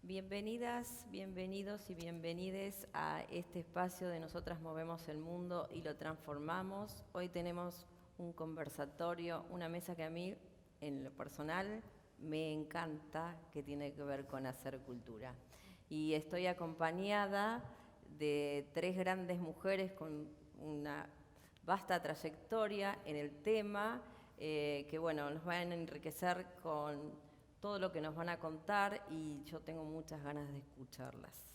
Bienvenidas, bienvenidos y bienvenides a este espacio de Nosotras Movemos el Mundo y lo Transformamos. Hoy tenemos un conversatorio, una mesa que a mí, en lo personal, me encanta, que tiene que ver con hacer cultura. Y estoy acompañada de tres grandes mujeres con una vasta trayectoria en el tema, que bueno, nos van a enriquecer con todo lo que nos van a contar y yo tengo muchas ganas de escucharlas.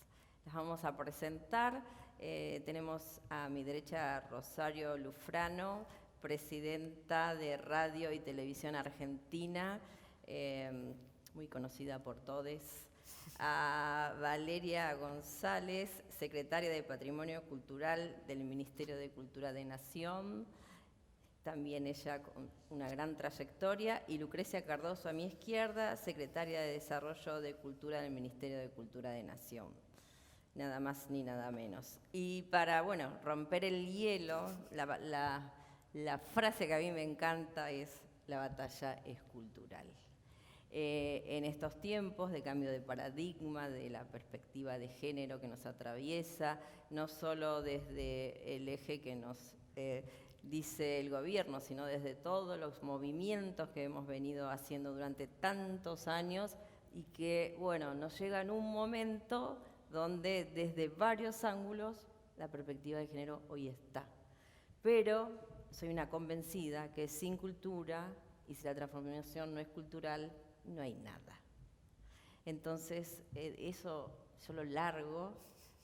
Las vamos a presentar. Tenemos a mi derecha a Rosario Lufrano, presidenta de Radio y Televisión Argentina, muy conocida por todos. A Valeria González, secretaria de Patrimonio Cultural del Ministerio de Cultura de Nación, también ella con una gran trayectoria, y Lucrecia Cardoso a mi izquierda, secretaria de Desarrollo de Cultura del Ministerio de Cultura de Nación. Nada más ni nada menos. Y para, bueno, romper el hielo, la frase que a mí me encanta es: la batalla es cultural. En estos tiempos de cambio de paradigma, de la perspectiva de género que nos atraviesa, no solo desde el eje que nos dice el gobierno, sino desde todos los movimientos que hemos venido haciendo durante tantos años y que, bueno, nos llega en un momento donde desde varios ángulos la perspectiva de género hoy está. Pero soy una convencida que sin cultura, y si la transformación no es cultural, no hay nada. Entonces, eso yo lo largo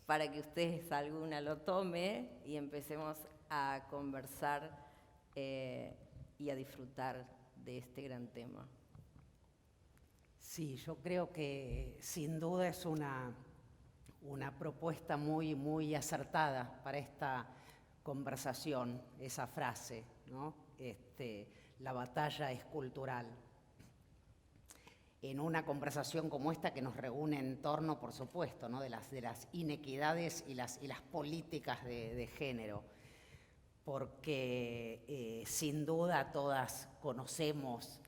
para que ustedes alguna lo tome y empecemos a conversar y a disfrutar de este gran tema. Sí, yo creo que sin duda es una propuesta muy acertada para esta conversación, esa frase, ¿no? La batalla es cultural. En una conversación como esta que nos reúne en torno, por supuesto, ¿no? de las inequidades y las políticas de género, porque sin duda todas conocemos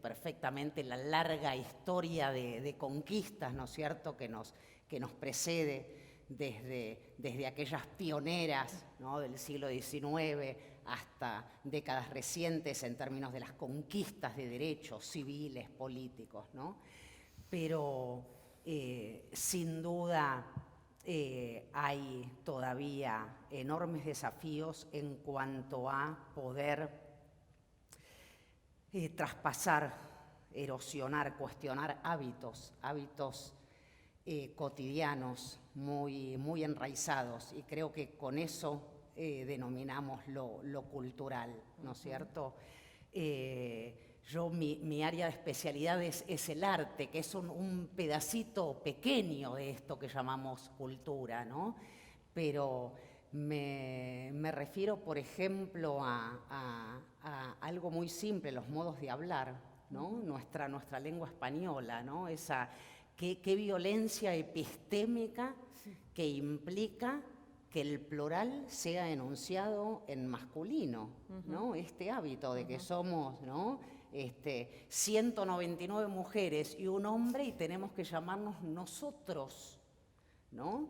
perfectamente la larga historia de conquistas, ¿no es cierto?, que nos precede desde aquellas pioneras, ¿no?, del siglo XIX hasta décadas recientes en términos de las conquistas de derechos civiles, políticos, ¿no? Pero sin duda hay todavía enormes desafíos en cuanto a poder traspasar, erosionar, cuestionar hábitos cotidianos muy enraizados, y creo que con eso denominamos lo cultural, ¿no es cierto? Mi área de especialidad es el arte, que es un pedacito pequeño de esto que llamamos cultura, ¿no? Pero me refiero, por ejemplo, a algo muy simple, los modos de hablar, ¿no? Nuestra lengua española, ¿no? Qué violencia epistémica que implica que el plural sea enunciado en masculino, ¿no? Este hábito de que somos, ¿no?, 199 mujeres y un hombre y tenemos que llamarnos nosotros, ¿no?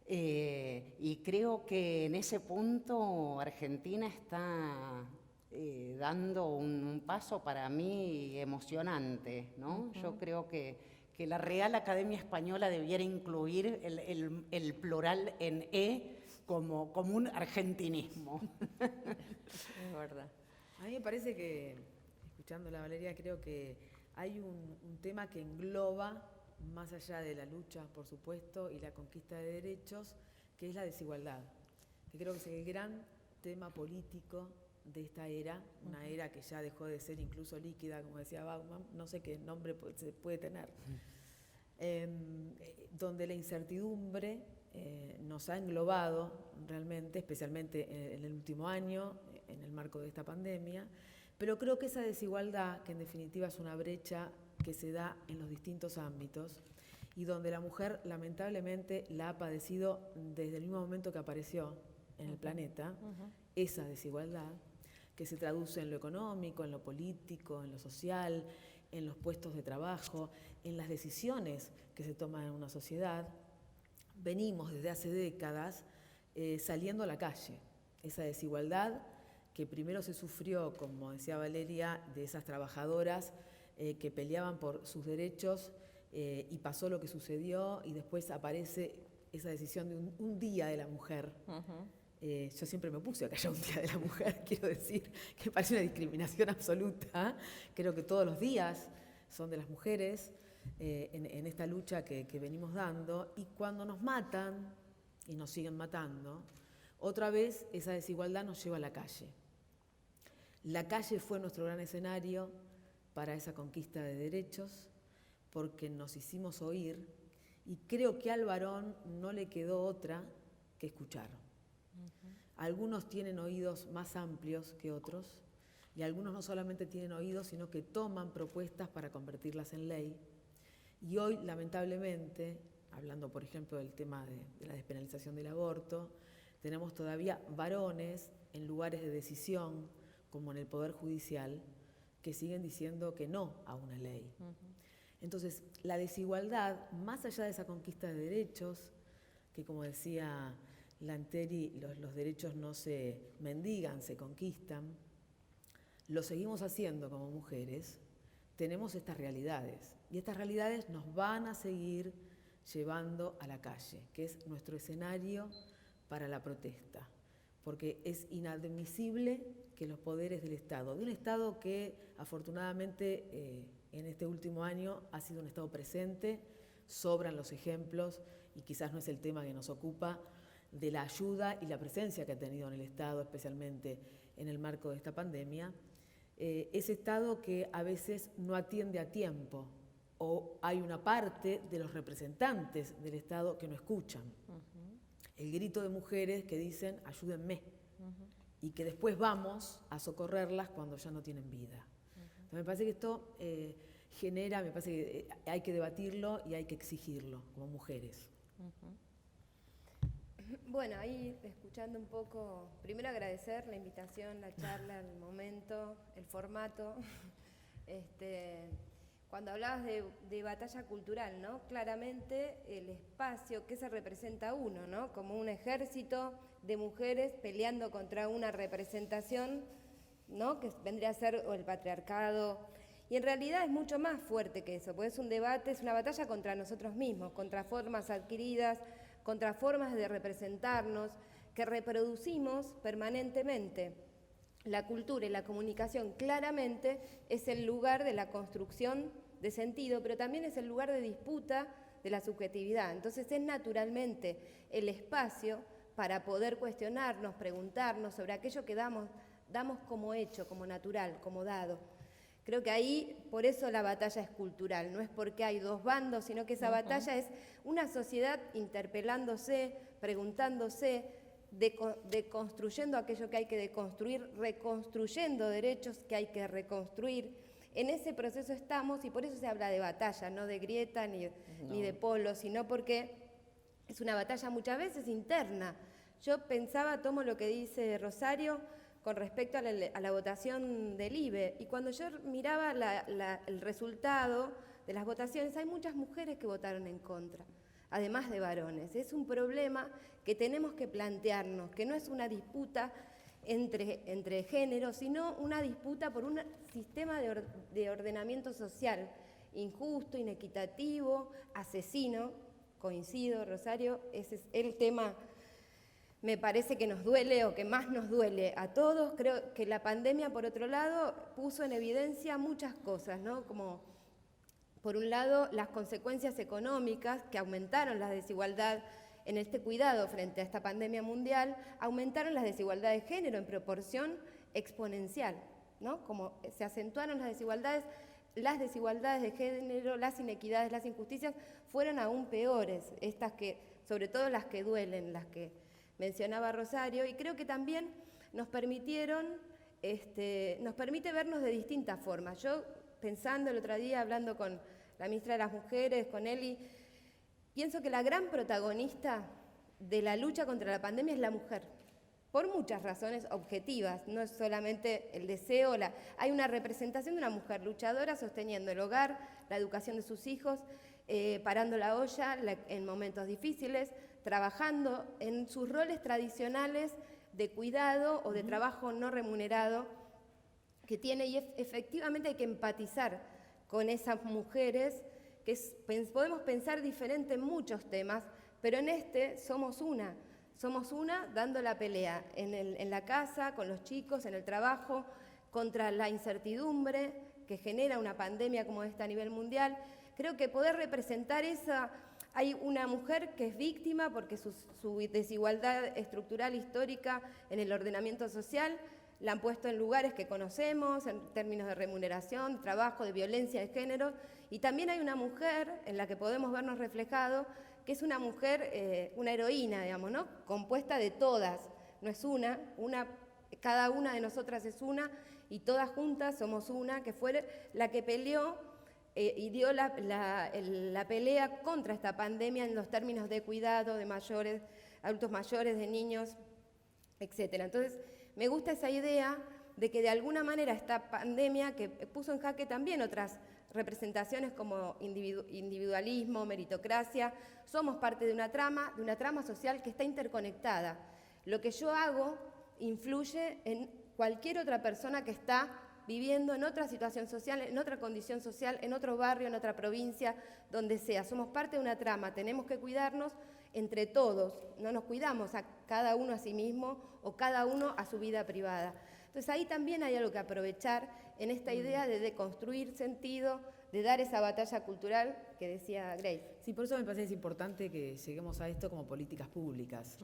Y creo que en ese punto Argentina está dando un paso para mí emocionante, ¿no? Yo creo que la Real Academia Española debiera incluir el plural en como un argentinismo. Es verdad. A mí me parece que, escuchándola Valeria, creo que hay un tema que engloba, más allá de la lucha, por supuesto, y la conquista de derechos, que es la desigualdad, que creo que es el gran tema político de esta era, una era que ya dejó de ser incluso líquida, como decía Bauman, no sé qué nombre se puede tener, donde la incertidumbre nos ha englobado realmente, especialmente en el último año, en el marco de esta pandemia, pero creo que esa desigualdad, que en definitiva es una brecha que se da en los distintos ámbitos y donde la mujer lamentablemente la ha padecido desde el mismo momento que apareció en el planeta, esa desigualdad que se traduce en lo económico, en lo político, en lo social, en los puestos de trabajo, en las decisiones que se toman en una sociedad. Venimos desde hace décadas saliendo a la calle. Esa desigualdad que primero se sufrió, como decía Valeria, de esas trabajadoras que peleaban por sus derechos y pasó lo que sucedió y después aparece esa decisión de un día de la mujer. Yo siempre me opuse a que haya un día de la mujer, quiero decir, que me parece una discriminación absoluta. Creo que todos los días son de las mujeres en esta lucha que venimos dando, y cuando nos matan, y nos siguen matando, otra vez esa desigualdad nos lleva a la calle. La calle fue nuestro gran escenario para esa conquista de derechos, porque nos hicimos oír, y creo que al varón no le quedó otra que escuchar. Algunos tienen oídos más amplios que otros, y algunos no solamente tienen oídos, sino que toman propuestas para convertirlas en ley. Y hoy, lamentablemente, hablando por ejemplo del tema de la despenalización del aborto, tenemos todavía varones en lugares de decisión, como en el Poder Judicial, que siguen diciendo que no a una ley. Entonces, la desigualdad, más allá de esa conquista de derechos, que como decía Lanteri, los derechos no se mendigan, se conquistan, lo seguimos haciendo como mujeres, tenemos estas realidades. Y estas realidades nos van a seguir llevando a la calle, que es nuestro escenario para la protesta. Porque es inadmisible que los poderes del Estado, de un Estado que afortunadamente en este último año ha sido un Estado presente, sobran los ejemplos, y quizás no es el tema que nos ocupa, de la ayuda y la presencia que ha tenido en el Estado, especialmente en el marco de esta pandemia, ese Estado que a veces no atiende a tiempo, o hay una parte de los representantes del Estado que no escuchan. El grito de mujeres que dicen, ayúdenme, y que después vamos a socorrerlas cuando ya no tienen vida. Entonces, me parece que esto genera, me parece que hay que debatirlo y hay que exigirlo como mujeres. Bueno, ahí escuchando un poco, primero agradecer la invitación, la charla, el momento, el formato. Cuando hablabas de batalla cultural, ¿no? Claramente el espacio que se representa uno, ¿no? Como un ejército de mujeres peleando contra una representación, ¿no? Que vendría a ser el patriarcado. Y en realidad es mucho más fuerte que eso, porque es un debate, es una batalla contra nosotros mismos, contra formas adquiridas, contra formas de representarnos, que reproducimos permanentemente. La cultura y la comunicación claramente es el lugar de la construcción de sentido, pero también es el lugar de disputa de la subjetividad. Entonces es naturalmente el espacio para poder cuestionarnos, preguntarnos sobre aquello que damos como hecho, como natural, como dado. Creo que ahí, por eso la batalla es cultural, no es porque hay dos bandos, sino que esa batalla es una sociedad interpelándose, preguntándose, deconstruyendo aquello que hay que deconstruir, reconstruyendo derechos que hay que reconstruir. En ese proceso estamos, y por eso se habla de batalla, no de grieta ni de polo, sino porque es una batalla muchas veces interna. Yo pensaba, tomo lo que dice Rosario con respecto a la votación del IBE, y cuando yo miraba el resultado de las votaciones, hay muchas mujeres que votaron en contra, además de varones. Es un problema que tenemos que plantearnos, que no es una disputa entre géneros, sino una disputa por un sistema de ordenamiento social injusto, inequitativo, asesino. Coincido, Rosario, ese es el tema, me parece que nos duele o que más nos duele a todos. Creo que la pandemia, por otro lado, puso en evidencia muchas cosas, ¿no? Como, por un lado, las consecuencias económicas que aumentaron la desigualdad en este cuidado frente a esta pandemia mundial, aumentaron las desigualdades de género en proporción exponencial, ¿no? Como se acentuaron las desigualdades de género, las inequidades, las injusticias fueron aún peores, estas que, sobre todo las que duelen, las que mencionaba Rosario, y creo que también nos permite vernos de distintas formas. Yo, pensando el otro día, hablando con la ministra de las Mujeres, con Eli, pienso que la gran protagonista de la lucha contra la pandemia es la mujer. por muchas razones objetivas, no es solamente el deseo, hay una representación de una mujer luchadora sosteniendo el hogar, la educación de sus hijos, parando la olla en momentos difíciles, trabajando en sus roles tradicionales de cuidado o de trabajo no remunerado que tiene, y efectivamente hay que empatizar con esas mujeres, que podemos pensar diferente en muchos temas, pero en este somos una dando la pelea en la casa, con los chicos, en el trabajo, contra la incertidumbre que genera una pandemia como esta a nivel mundial. Creo que poder representar hay una mujer que es víctima porque su desigualdad estructural histórica en el ordenamiento social la han puesto en lugares que conocemos, en términos de remuneración, de trabajo, de violencia de género, y también hay una mujer en la que podemos vernos reflejados, que es una mujer, una heroína, digamos, ¿no? Compuesta de todas, no es cada una de nosotras es una, y todas juntas somos una, que fue la que peleó y dio la pelea contra esta pandemia en los términos de cuidado de mayores, adultos mayores, de niños, etc. Entonces, me gusta esa idea de que de alguna manera esta pandemia, que puso en jaque también otras representaciones como individualismo, meritocracia, somos parte de una trama social que está interconectada. Lo que yo hago influye en cualquier otra persona que está viviendo en otra situación social, en otra condición social, en otro barrio, en otra provincia, donde sea. Somos parte de una trama, tenemos que cuidarnos entre todos, no nos cuidamos a cada uno a sí mismo o cada uno a su vida privada. Entonces ahí también hay algo que aprovechar en esta idea de deconstruir sentido, de dar esa batalla cultural que decía Grace. Sí, por eso me parece que es importante que lleguemos a esto como políticas públicas,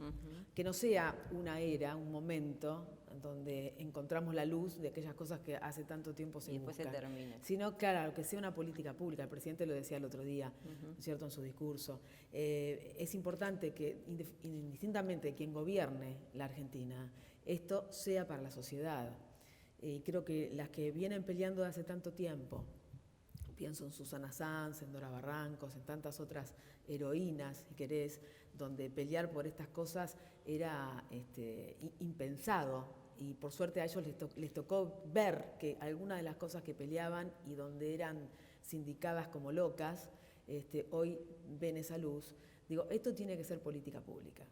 que no sea una era, un momento donde encontramos la luz de aquellas cosas que hace tanto tiempo se buscan. Y después se termina. Sino, claro, que sea una política pública. El presidente lo decía el otro día, ¿no es cierto?, en su discurso. Es importante que, indistintamente de quien gobierne la Argentina, esto sea para la sociedad. Y creo que las que vienen peleando de hace tanto tiempo, pienso en Susana Sanz, en Dora Barrancos, en tantas otras heroínas, si querés, donde pelear por estas cosas era impensado. Y por suerte a ellos les tocó ver que algunas de las cosas que peleaban y donde eran sindicadas como locas, hoy ven esa luz. Digo, esto tiene que ser política pública.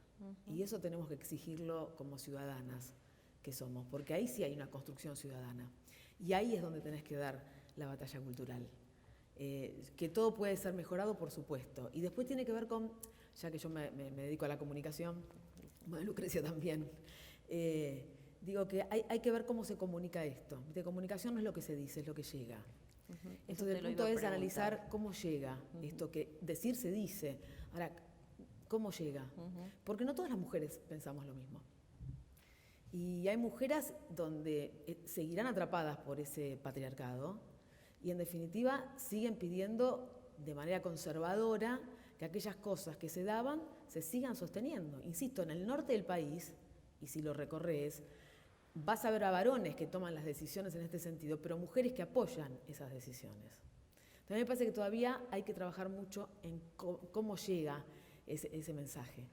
Y eso tenemos que exigirlo como ciudadanas que somos, porque ahí sí hay una construcción ciudadana. Y ahí es donde tenés que dar la batalla cultural. Que todo puede ser mejorado, por supuesto. Y después tiene que ver con, ya que yo me dedico a la comunicación, bueno, Lucrecia también, digo que hay que ver cómo se comunica esto. De comunicación no es lo que se dice, es lo que llega. Entonces el punto es analizar cómo llega esto que decir se dice. Ahora, ¿cómo llega? Porque no todas las mujeres pensamos lo mismo. Y hay mujeres donde seguirán atrapadas por ese patriarcado y en definitiva siguen pidiendo de manera conservadora que aquellas cosas que se daban se sigan sosteniendo. Insisto, en el norte del país, y si lo recorres, vas a ver a varones que toman las decisiones en este sentido, pero mujeres que apoyan esas decisiones. También me parece que todavía hay que trabajar mucho en cómo llega ese mensaje,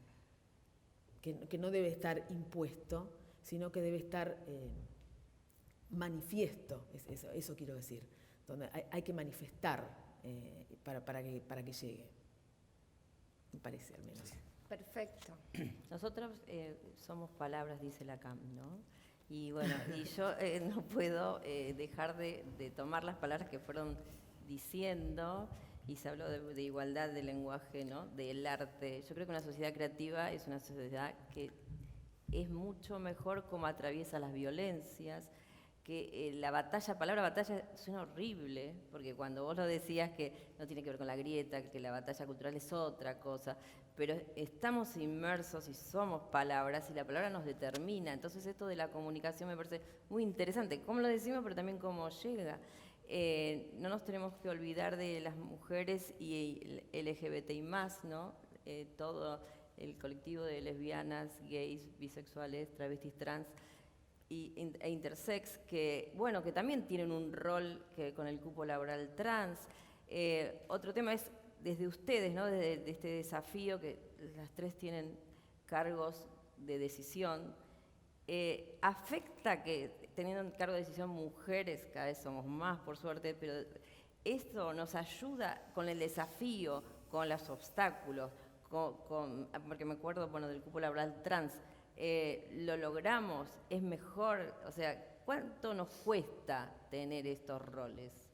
que no debe estar impuesto, sino que debe estar manifiesto, eso quiero decir, donde hay que manifestar para que llegue, me parece al menos. Perfecto. Nosotros somos palabras, dice Lacan, ¿no? Y bueno, y yo no puedo dejar de tomar las palabras que fueron diciendo, y se habló de igualdad del lenguaje, ¿no?, del arte. Yo creo que una sociedad creativa es una sociedad que es mucho mejor como atraviesa las violencias, que la palabra batalla suena horrible, porque cuando vos lo decías que no tiene que ver con la grieta, que la batalla cultural es otra cosa, pero estamos inmersos y somos palabras y la palabra nos determina. Entonces esto de la comunicación me parece muy interesante, cómo lo decimos, pero también cómo llega. No nos tenemos que olvidar de las mujeres y LGBTI+, ¿no? Todo el colectivo de lesbianas, gays, bisexuales, travestis, trans e intersex, que, bueno, que también tienen un rol con el cupo laboral trans. Otro tema es desde ustedes, ¿no?, desde este desafío que las tres tienen cargos de decisión, afecta que teniendo en cargo de decisión mujeres, cada vez somos más por suerte, pero esto nos ayuda con el desafío, con los obstáculos, porque me acuerdo, bueno, del cupo laboral trans, lo logramos, es mejor, o sea, ¿cuánto nos cuesta tener estos roles?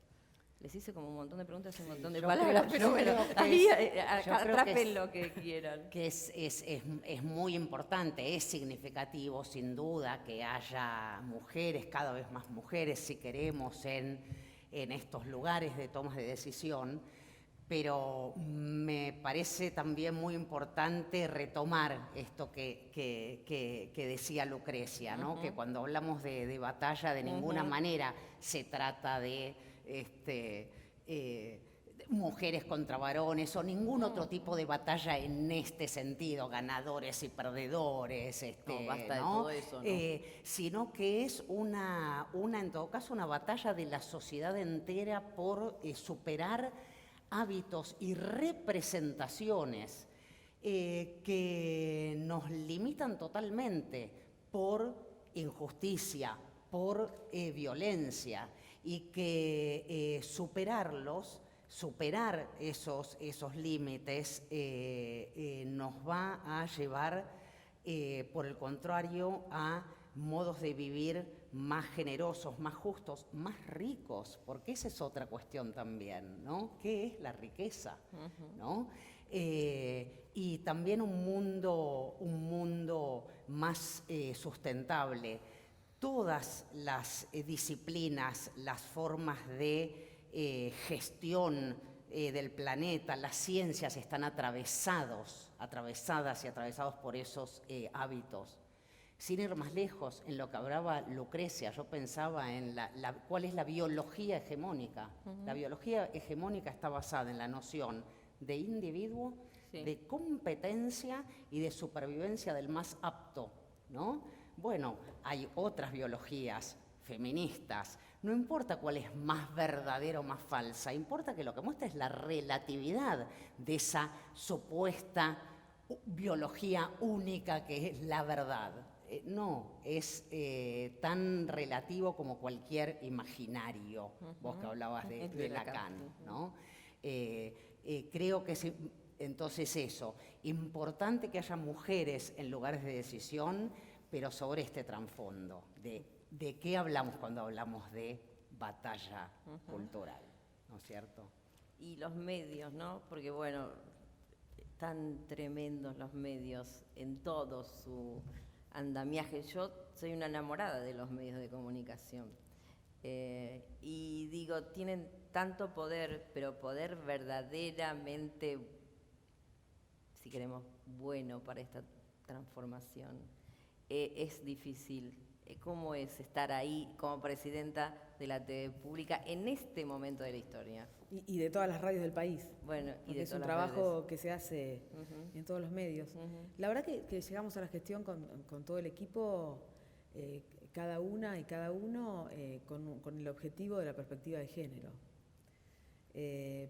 Les hice como un montón de preguntas y un montón de palabras, pero bueno, ahí atrapen lo que quieran. Que es muy importante, es significativo sin duda que haya mujeres, cada vez más mujeres, si queremos, en estos lugares de tomas de decisión, pero me parece también muy importante retomar esto que decía Lucrecia, ¿no? Que cuando hablamos de batalla de ninguna manera se trata de mujeres contra varones o ningún otro tipo de batalla en este sentido, ganadores y perdedores, no, basta de ¿no? todo eso, ¿no? Sino que es en todo caso, una batalla de la sociedad entera por superar hábitos y representaciones que nos limitan totalmente por injusticia, por violencia, y que superar esos límites nos va a llevar, por el contrario, a modos de vivir más generosos, más justos, más ricos, porque esa es otra cuestión también, ¿no? ¿Qué es la riqueza? ¿No? Y también un mundo más sustentable. Todas las disciplinas, las formas de gestión del planeta, las ciencias están atravesadas y atravesados por esos hábitos. Sin ir más lejos, en lo que hablaba Lucrecia, yo pensaba en cuál es la biología hegemónica. La biología hegemónica está basada en la noción de individuo, de competencia y de supervivencia del más apto, ¿no? Bueno, hay otras biologías feministas. No importa cuál es más verdadera o más falsa, importa que lo que muestra es la relatividad de esa supuesta biología única que es la verdad. No, es tan relativo como cualquier imaginario, vos que hablabas de Lacan, ¿no? Creo que entonces eso, importante que haya mujeres en lugares de decisión, pero sobre este trasfondo, de qué hablamos cuando hablamos de batalla cultural, ¿no es cierto? Y los medios, ¿no? Porque bueno, tan tremendos los medios en todo su andamiaje. Yo soy una enamorada de los medios de comunicación. Y digo, tienen tanto poder, pero poder verdaderamente, si queremos, bueno para esta transformación. Es difícil. ¿Cómo es estar ahí como presidenta de la TV pública en este momento de la historia? Y de todas las radios del país. Bueno, y de es todas un las trabajo redes. que se hace en todos los medios. La verdad que llegamos a la gestión con todo el equipo, cada una y cada uno con el objetivo de la perspectiva de género.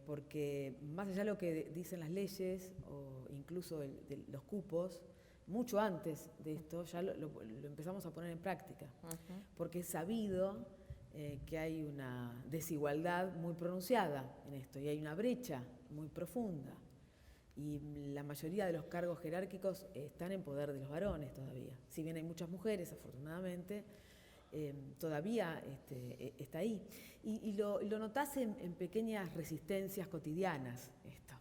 Porque más allá de lo que dicen las leyes o incluso de los cupos, mucho antes de esto ya lo empezamos a poner en práctica, porque es sabido que hay una desigualdad muy pronunciada en esto y hay una brecha muy profunda y la mayoría de los cargos jerárquicos están en poder de los varones todavía. Si bien hay muchas mujeres, afortunadamente, todavía está ahí. Y lo notás en pequeñas resistencias cotidianas esto.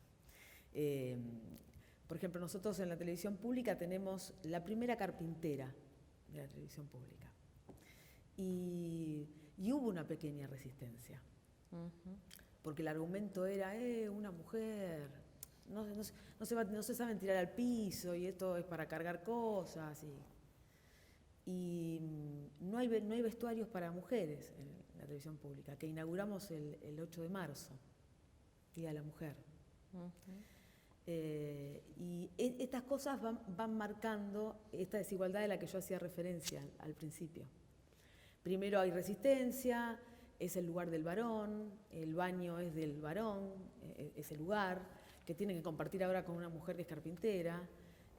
Por ejemplo, nosotros en la televisión pública tenemos la primera carpintera de la televisión pública. Y hubo una pequeña resistencia. Porque el argumento era, una mujer, no se saben tirar al piso y esto es para cargar cosas. Y no hay vestuarios para mujeres en la televisión pública, que inauguramos el 8 de marzo, Día de la Mujer. Y estas cosas van marcando esta desigualdad de la que yo hacía referencia al principio. Primero hay resistencia, es el lugar del varón, el baño es del varón, es el lugar que tiene que compartir ahora con una mujer que es carpintera,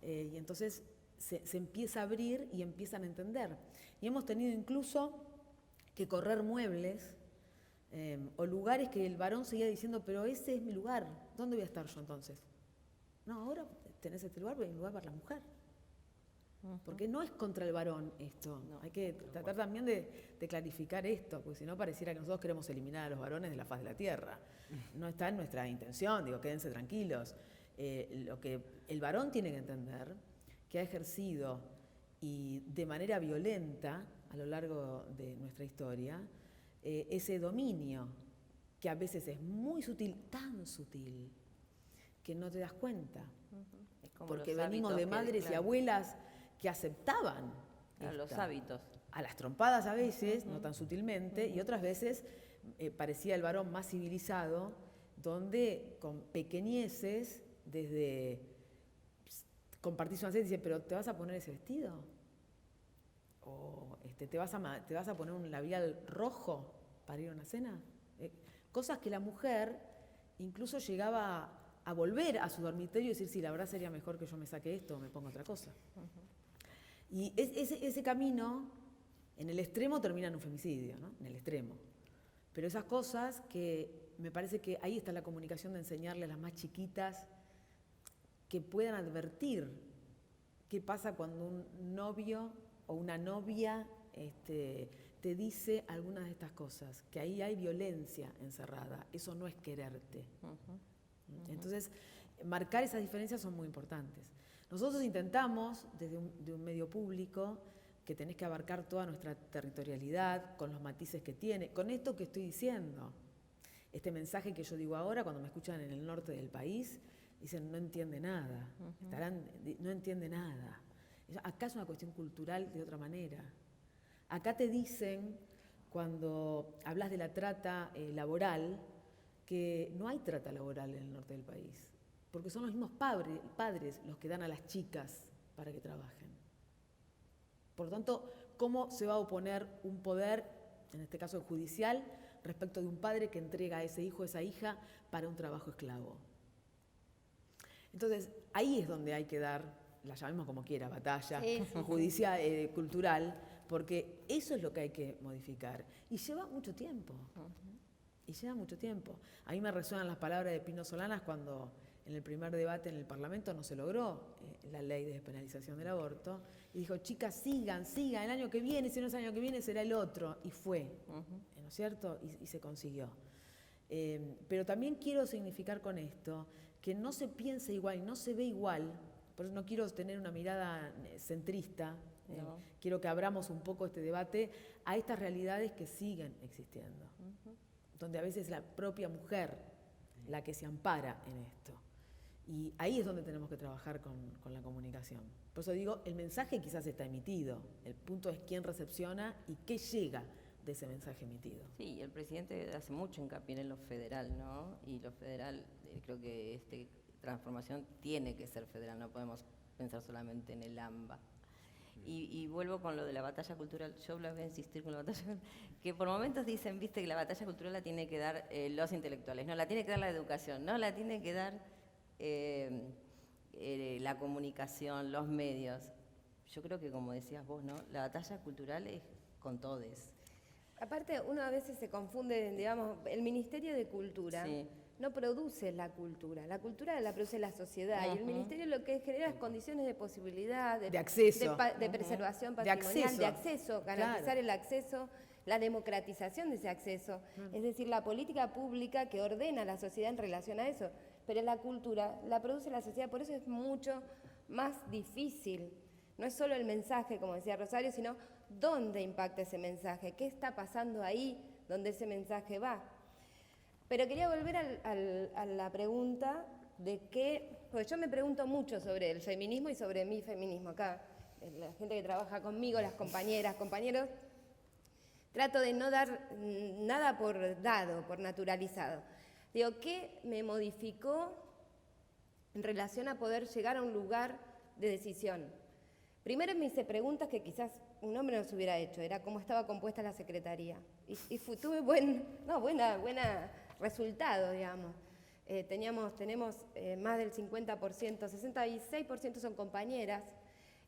y entonces se empieza a abrir y empiezan a entender. Y hemos tenido incluso que correr muebles o lugares que el varón seguía diciendo, pero ese es mi lugar, ¿dónde voy a estar yo entonces? No, ahora tenés este lugar, pero hay un lugar para la mujer. Porque no es contra el varón esto, no, hay que tratar también de clarificar esto, porque si no pareciera que nosotros queremos eliminar a los varones de la faz de la tierra. No está en nuestra intención, digo, quédense tranquilos. Lo que el varón tiene que entender, que ha ejercido y de manera violenta a lo largo de nuestra historia, ese dominio, que a veces es muy sutil, tan sutil, que no te das cuenta. Es como Porque los venimos hábitos de que, madres y claro, abuelas que aceptaban los esta- hábitos. a las trompadas a veces, no tan sutilmente, y otras veces parecía el varón más civilizado, donde con pequeñeces, desde compartís una cena y dice, pero ¿te vas a poner ese vestido? O ¿te vas a poner un labial rojo para ir a una cena? Cosas que la mujer incluso llegaba a volver a su dormitorio y decir, sí, la verdad sería mejor que yo me saque esto o me ponga otra cosa. Y ese camino, en el extremo, termina en un femicidio, ¿no? En el extremo. Pero esas cosas que me parece que ahí está la comunicación de enseñarle a las más chiquitas que puedan advertir qué pasa cuando un novio o una novia te dice algunas de estas cosas, que ahí hay violencia encerrada, eso no es quererte. Entonces, marcar esas diferencias son muy importantes. Nosotros intentamos, desde un medio público, que tenés que abarcar toda nuestra territorialidad, con los matices que tiene, con esto que estoy diciendo. Este mensaje que yo digo ahora, cuando me escuchan en el norte del país, dicen, no entiende nada, no entiende nada. Acá es una cuestión cultural de otra manera. Acá te dicen, cuando hablas de la trata laboral, que no hay trata laboral en el norte del país, porque son los mismos padres los que dan a las chicas para que trabajen. Por lo tanto, ¿cómo se va a oponer un poder, en este caso judicial, respecto de un padre que entrega a ese hijo o esa hija para un trabajo esclavo? Entonces, ahí es donde hay que dar, la llamemos como quiera, batalla judicial, cultural, porque eso es lo que hay que modificar. Y lleva mucho tiempo. Y lleva mucho tiempo. A mí me resuenan las palabras de Pino Solanas cuando en el primer debate en el Parlamento no se logró la ley de despenalización del aborto. Y dijo, chicas, sigan, el año que viene, si no es el año que viene, será el otro. Y fue, ¿no es cierto? Y se consiguió. Pero también quiero significar con esto que no se piensa igual y no se ve igual, por eso no quiero tener una mirada centrista, No. quiero que abramos un poco este debate a estas realidades que siguen existiendo, donde a veces es la propia mujer la que se ampara en esto. Y ahí es donde tenemos que trabajar con la comunicación. Por eso digo, el mensaje quizás está emitido, el punto es quién recepciona y qué llega de ese mensaje emitido. Sí, el presidente hace mucho hincapié en lo federal, ¿no? Y lo federal, creo que esta transformación tiene que ser federal, no podemos pensar solamente en el AMBA. Y vuelvo con lo de la batalla cultural, yo voy a insistir con la batalla cultural, que por momentos dicen, viste, que la batalla cultural la tiene que dar los intelectuales, no, la tiene que dar la educación, no, la tiene que dar la comunicación, los medios. Yo creo que, como decías vos, ¿no? La batalla cultural es con todes. Aparte, uno a veces se confunde, digamos, el Ministerio de Cultura no produce la cultura la produce la sociedad, y el Ministerio lo que genera es condiciones de posibilidad, de acceso, de preservación patrimonial, de acceso, garantizar claro. el acceso, la democratización de ese acceso, es decir, la política pública que ordena a la sociedad en relación a eso, pero la cultura la produce la sociedad, por eso es mucho más difícil. No es solo el mensaje, como decía Rosario, sino dónde impacta ese mensaje, qué está pasando ahí donde ese mensaje va. Pero quería volver a la pregunta de qué, porque yo me pregunto mucho sobre el feminismo y sobre mi feminismo acá. La gente que trabaja conmigo, las compañeras, compañeros, trato de no dar nada por dado, por naturalizado. Digo, ¿qué me modificó en relación a poder llegar a un lugar de decisión? Primero me hice preguntas que quizás un hombre no se hubiera hecho, era cómo estaba compuesta la secretaría. Y tuve buena resultado, digamos. Tenemos más del 50%, 66% son compañeras,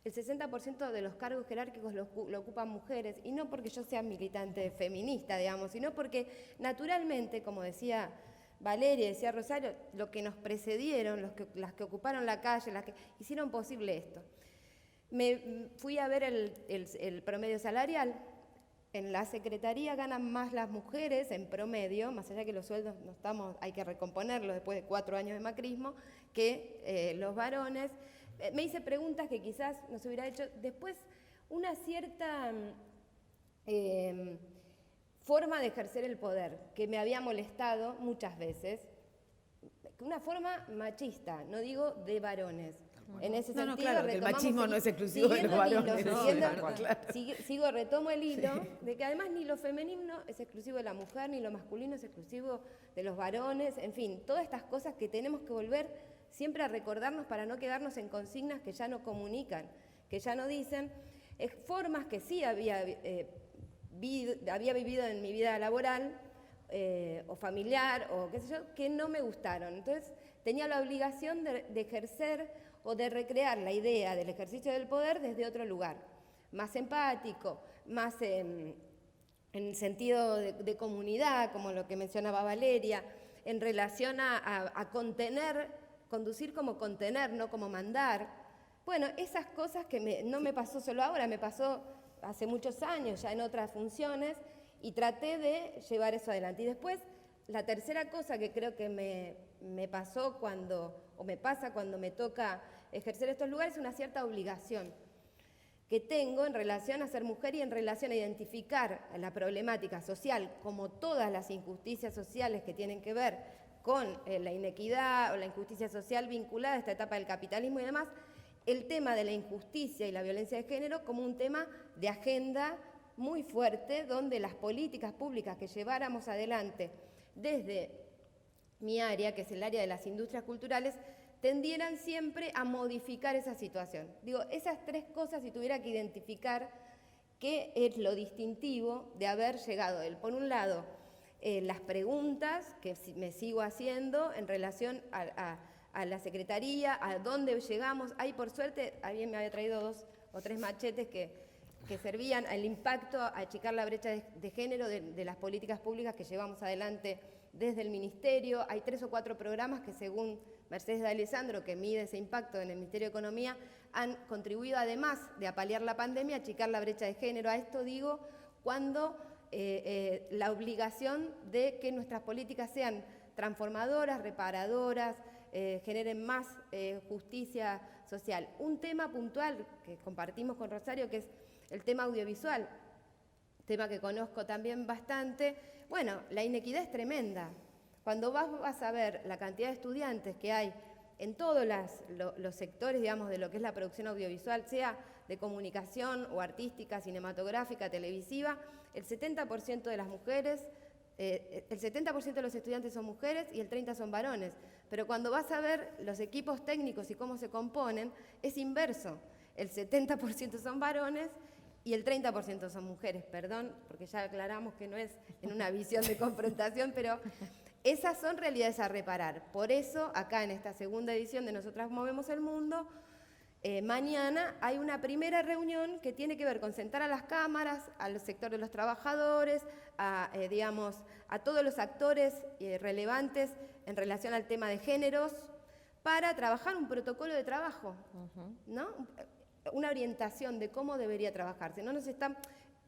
el 60% de los cargos jerárquicos lo ocupan mujeres, y no porque yo sea militante feminista, digamos, sino porque naturalmente, como decía Valeria, decía Rosario, lo que nos precedieron, las que ocuparon la calle, las que hicieron posible esto. Me fui a ver el promedio salarial. En la secretaría ganan más las mujeres en promedio, más allá que los sueldos no estamos, hay que recomponerlos después de 4 años de macrismo, que los varones. Me hice preguntas que quizás no se hubiera hecho. Después, una cierta forma de ejercer el poder que me había molestado muchas veces, una forma machista, no digo de varones. En ese sentido, claro, el machismo no es exclusivo de los varones. Retomo el hilo, de que además ni lo femenino es exclusivo de la mujer, ni lo masculino es exclusivo de los varones, en fin, todas estas cosas que tenemos que volver siempre a recordarnos para no quedarnos en consignas que ya no comunican, que ya no dicen, formas que sí había vivido en mi vida laboral o familiar, o qué sé yo, que no me gustaron. Entonces tenía la obligación de ejercer o de recrear la idea del ejercicio del poder desde otro lugar, más empático, más en sentido de comunidad, como lo que mencionaba Valeria, en relación a contener, conducir como contener, no como mandar. Bueno, esas cosas que no me pasó solo ahora, me pasó hace muchos años, ya en otras funciones, y traté de llevar eso adelante. Y después, la tercera cosa que creo que me pasó me pasa cuando me toca ejercer estos lugares, es una cierta obligación que tengo en relación a ser mujer y en relación a identificar la problemática social, como todas las injusticias sociales que tienen que ver con la inequidad o la injusticia social vinculada a esta etapa del capitalismo y demás, el tema de la injusticia y la violencia de género como un tema de agenda muy fuerte, donde las políticas públicas que lleváramos adelante desde mi área, que es el área de las industrias culturales, tendieran siempre a modificar esa situación. Digo, esas 3 cosas, si tuviera que identificar qué es lo distintivo de haber llegado él. Por un lado, las preguntas que me sigo haciendo en relación a la Secretaría, a dónde llegamos. Ahí, por suerte, alguien me había traído 2 o 3 machetes que servían al impacto, a achicar la brecha de género de las políticas públicas que llevamos adelante desde el Ministerio. Hay 3 o 4 programas que, según Mercedes de Alessandro, que mide ese impacto en el Ministerio de Economía, han contribuido, además de a paliar la pandemia, a achicar la brecha de género. A esto digo cuando la obligación de que nuestras políticas sean transformadoras, reparadoras, generen más justicia social. Un tema puntual que compartimos con Rosario, que es el tema audiovisual, tema que conozco también bastante. Bueno, la inequidad es tremenda. Cuando vas a ver la cantidad de estudiantes que hay en todos los sectores, digamos, de lo que es la producción audiovisual, sea de comunicación o artística, cinematográfica, televisiva, el 70% de las mujeres, el 70% de los estudiantes son mujeres y el 30% son varones. Pero cuando vas a ver los equipos técnicos y cómo se componen, es inverso. El 70% son varones y el 30% son mujeres. Perdón, porque ya aclaramos que no es en una visión de confrontación, pero esas son realidades a reparar. Por eso, acá en esta segunda edición de Nosotras Movemos el Mundo, mañana hay una primera reunión que tiene que ver con sentar a las cámaras, al sector de los trabajadores, a todos los actores relevantes en relación al tema de géneros, para trabajar un protocolo de trabajo, ¿no? Una orientación de cómo debería trabajarse. No nos están...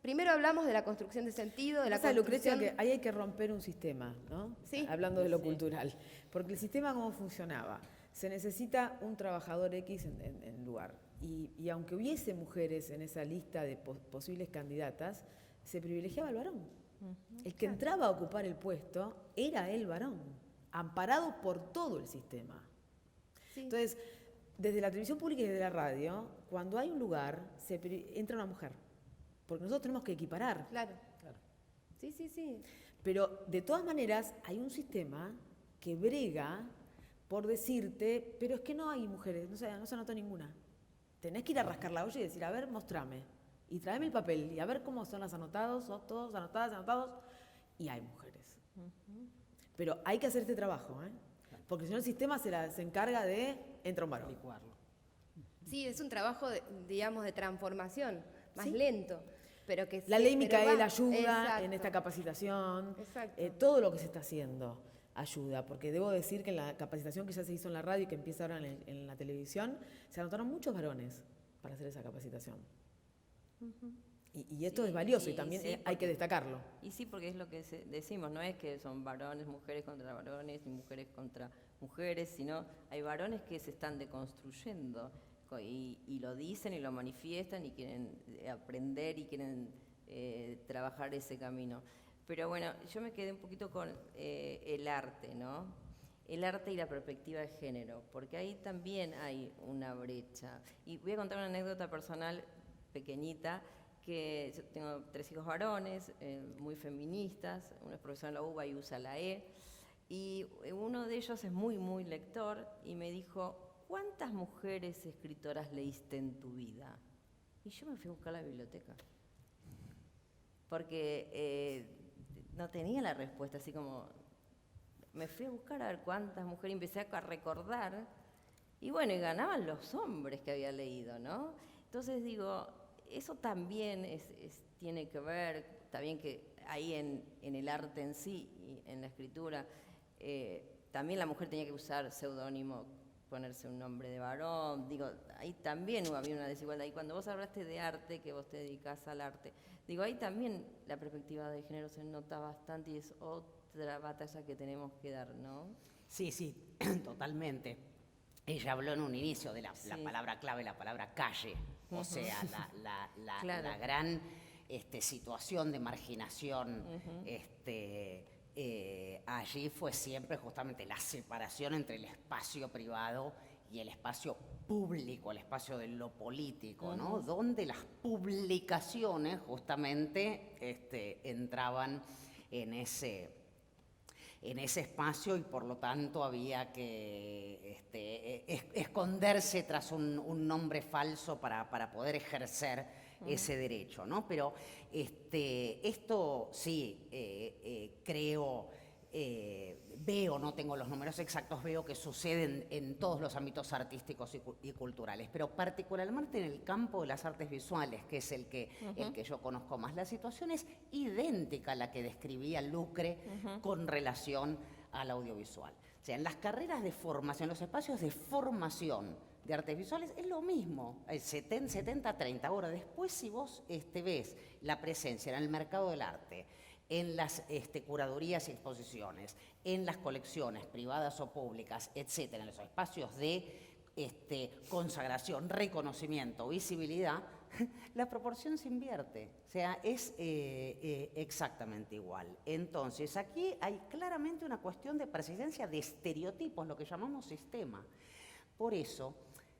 Primero hablamos de la construcción de sentido, de la Lucrecia, que ahí hay que romper un sistema, ¿no? Sí. Hablando de lo cultural. Porque el sistema, ¿cómo funcionaba? Se necesita un trabajador X en lugar. Y aunque hubiese mujeres en esa lista de posibles candidatas, se privilegiaba al varón. El que entraba a ocupar el puesto era el varón, amparado por todo el sistema. Sí. Entonces, desde la televisión pública y desde la radio, cuando hay un lugar, entra una mujer. Porque nosotros tenemos que equiparar. Claro. Sí. Pero de todas maneras hay un sistema que brega por decirte, pero es que no hay mujeres, no se anotó ninguna. Tenés que ir a rascar la olla y decir, a ver, mostrame. Y tráeme el papel y a ver cómo son las anotados, son todos anotados. Y hay mujeres. Pero hay que hacer este trabajo, porque si no el sistema se encarga de entra un varón. Licuarlo. Sí, es un trabajo, digamos, de transformación, más Sí. lento, pero que La sí, ley pero Micaela va. ayuda Exacto. en esta capacitación. Exacto. Todo lo que se está haciendo ayuda, porque debo decir que en la capacitación que ya se hizo en la radio y que empieza ahora en la televisión, se anotaron muchos varones para hacer esa capacitación. Y esto Sí, es valioso y y también sí, hay que porque- destacarlo. Y sí, porque es lo que decimos, no es que son varones, mujeres contra varones y mujeres contra mujeres, sino hay varones que se están deconstruyendo y lo dicen y lo manifiestan y quieren aprender y quieren trabajar ese camino. Pero bueno, yo me quedé un poquito con el arte, ¿no? El arte y la perspectiva de género, porque ahí también hay una brecha. Y voy a contar una anécdota personal pequeñita, que yo tengo 3 hijos varones, muy feministas, uno es profesor en la UBA y usa la E, y uno de ellos es muy, muy lector, y me dijo, ¿cuántas mujeres escritoras leíste en tu vida? Y yo me fui a buscar la biblioteca, porque no tenía la respuesta, así como, me fui a buscar a ver cuántas mujeres, y empecé a recordar, y bueno, y ganaban los hombres que había leído, ¿no? Entonces digo, eso también tiene que ver, está bien que ahí en el arte en sí, y en la escritura, también la mujer tenía que usar seudónimo, ponerse un nombre de varón, digo, ahí también había una desigualdad. Y cuando vos hablaste de arte, que vos te dedicás al arte, digo, ahí también la perspectiva de género se nota bastante y es otra batalla que tenemos que dar, ¿no? Sí, sí, totalmente. Ella habló en un inicio de la Sí. palabra clave, la palabra calle, o sea, Claro. la gran situación de marginación. Allí fue siempre justamente la separación entre el espacio privado y el espacio público, el espacio de lo político, ¿no? Donde las publicaciones justamente entraban en ese espacio y por lo tanto había que esconderse tras un nombre falso para poder ejercer ese derecho, ¿no? Pero esto sí, creo, veo, no tengo los números exactos, veo que sucede en todos los ámbitos artísticos y culturales, pero particularmente en el campo de las artes visuales, que es el que yo conozco más. La situación es idéntica a la que describía Lucre con relación al audiovisual. O sea, en las carreras de formación, los espacios de formación de artes visuales es lo mismo, 70-30. Ahora, después si vos ves la presencia en el mercado del arte, en las curadurías y exposiciones, en las colecciones privadas o públicas, etcétera, en los espacios de consagración, reconocimiento, visibilidad, la proporción se invierte, o sea, es exactamente igual. Entonces, aquí hay claramente una cuestión de persistencia de estereotipos, lo que llamamos sistema. Por eso,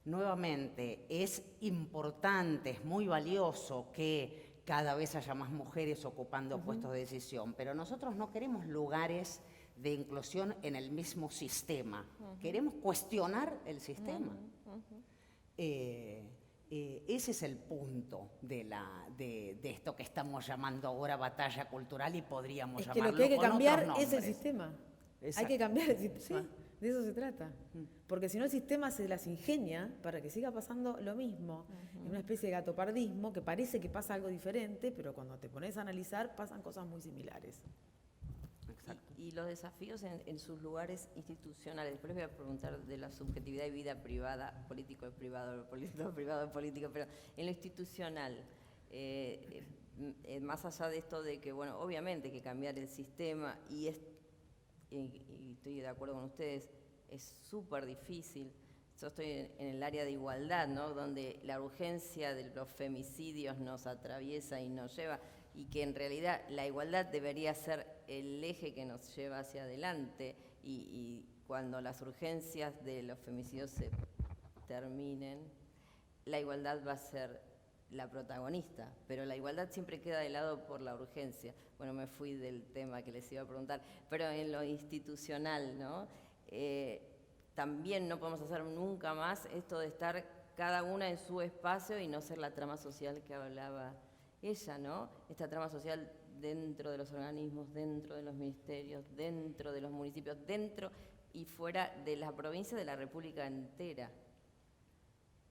nuevamente, es importante, es muy valioso que cada vez haya más mujeres ocupando puestos de decisión, pero nosotros no queremos lugares de inclusión en el mismo sistema, queremos cuestionar el sistema. Ese es el punto de esto que estamos llamando ahora batalla cultural y podríamos Es que llamarlo lo que hay que con cambiar otros es el nombres. sistema. Hay Exacto. que cambiar el sistema. Sí. De eso se trata. Porque si no el sistema se las ingenia para que siga pasando lo mismo. Es una especie de gatopardismo que parece que pasa algo diferente, pero cuando te pones a analizar pasan cosas muy similares. Exacto. Y los desafíos en sus lugares institucionales. Después les voy a preguntar de la subjetividad y vida privada, político es privado, político es privado, político, pero en lo institucional, más allá de esto de que, bueno, obviamente hay que cambiar el sistema y estoy de acuerdo con ustedes, es súper difícil. Yo estoy en el área de igualdad, ¿no? Donde la urgencia de los femicidios nos atraviesa y nos lleva, y que en realidad la igualdad debería ser el eje que nos lleva hacia adelante, y cuando las urgencias de los femicidios se terminen, la igualdad va a ser la protagonista, pero la igualdad siempre queda de lado por la urgencia. Bueno, me fui del tema que les iba a preguntar, pero en lo institucional, ¿no? También no podemos hacer nunca más esto de estar cada una en su espacio y no ser la trama social que hablaba ella, ¿no? Esta trama social dentro de los organismos, dentro de los ministerios, dentro de los municipios, dentro y fuera de la provincia de la República entera.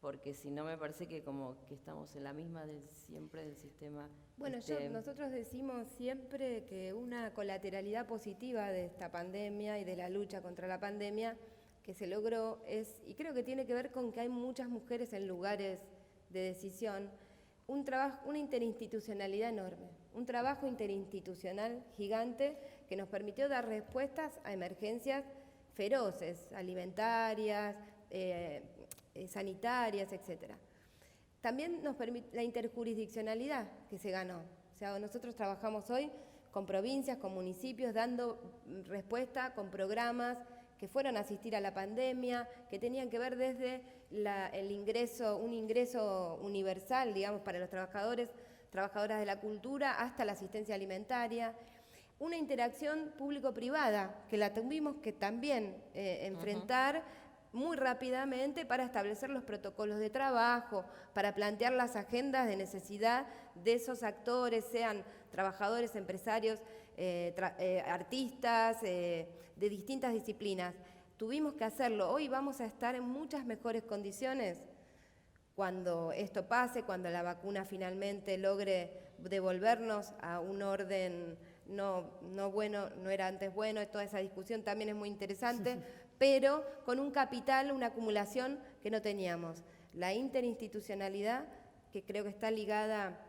porque si no me parece que como que estamos en la misma siempre del sistema. Bueno, nosotros decimos siempre que una colateralidad positiva de esta pandemia y de la lucha contra la pandemia que se logró y creo que tiene que ver con que hay muchas mujeres en lugares de decisión, una interinstitucionalidad enorme, un trabajo interinstitucional gigante que nos permitió dar respuestas a emergencias feroces, alimentarias, sanitarias, etc. También nos permite la interjurisdiccionalidad que se ganó. O sea, nosotros trabajamos hoy con provincias, con municipios, dando respuesta con programas que fueron a asistir a la pandemia, que tenían que ver desde un ingreso universal, digamos, para los trabajadoras de la cultura, hasta la asistencia alimentaria. Una interacción público-privada, que la tuvimos que también enfrentar muy rápidamente para establecer los protocolos de trabajo, para plantear las agendas de necesidad de esos actores, sean trabajadores, empresarios, artistas, de distintas disciplinas. Tuvimos que hacerlo. Hoy vamos a estar en muchas mejores condiciones cuando esto pase, cuando la vacuna finalmente logre devolvernos a un orden no bueno, no era antes bueno, toda esa discusión también es muy interesante, pero con un capital, una acumulación que no teníamos. La interinstitucionalidad, que creo que está ligada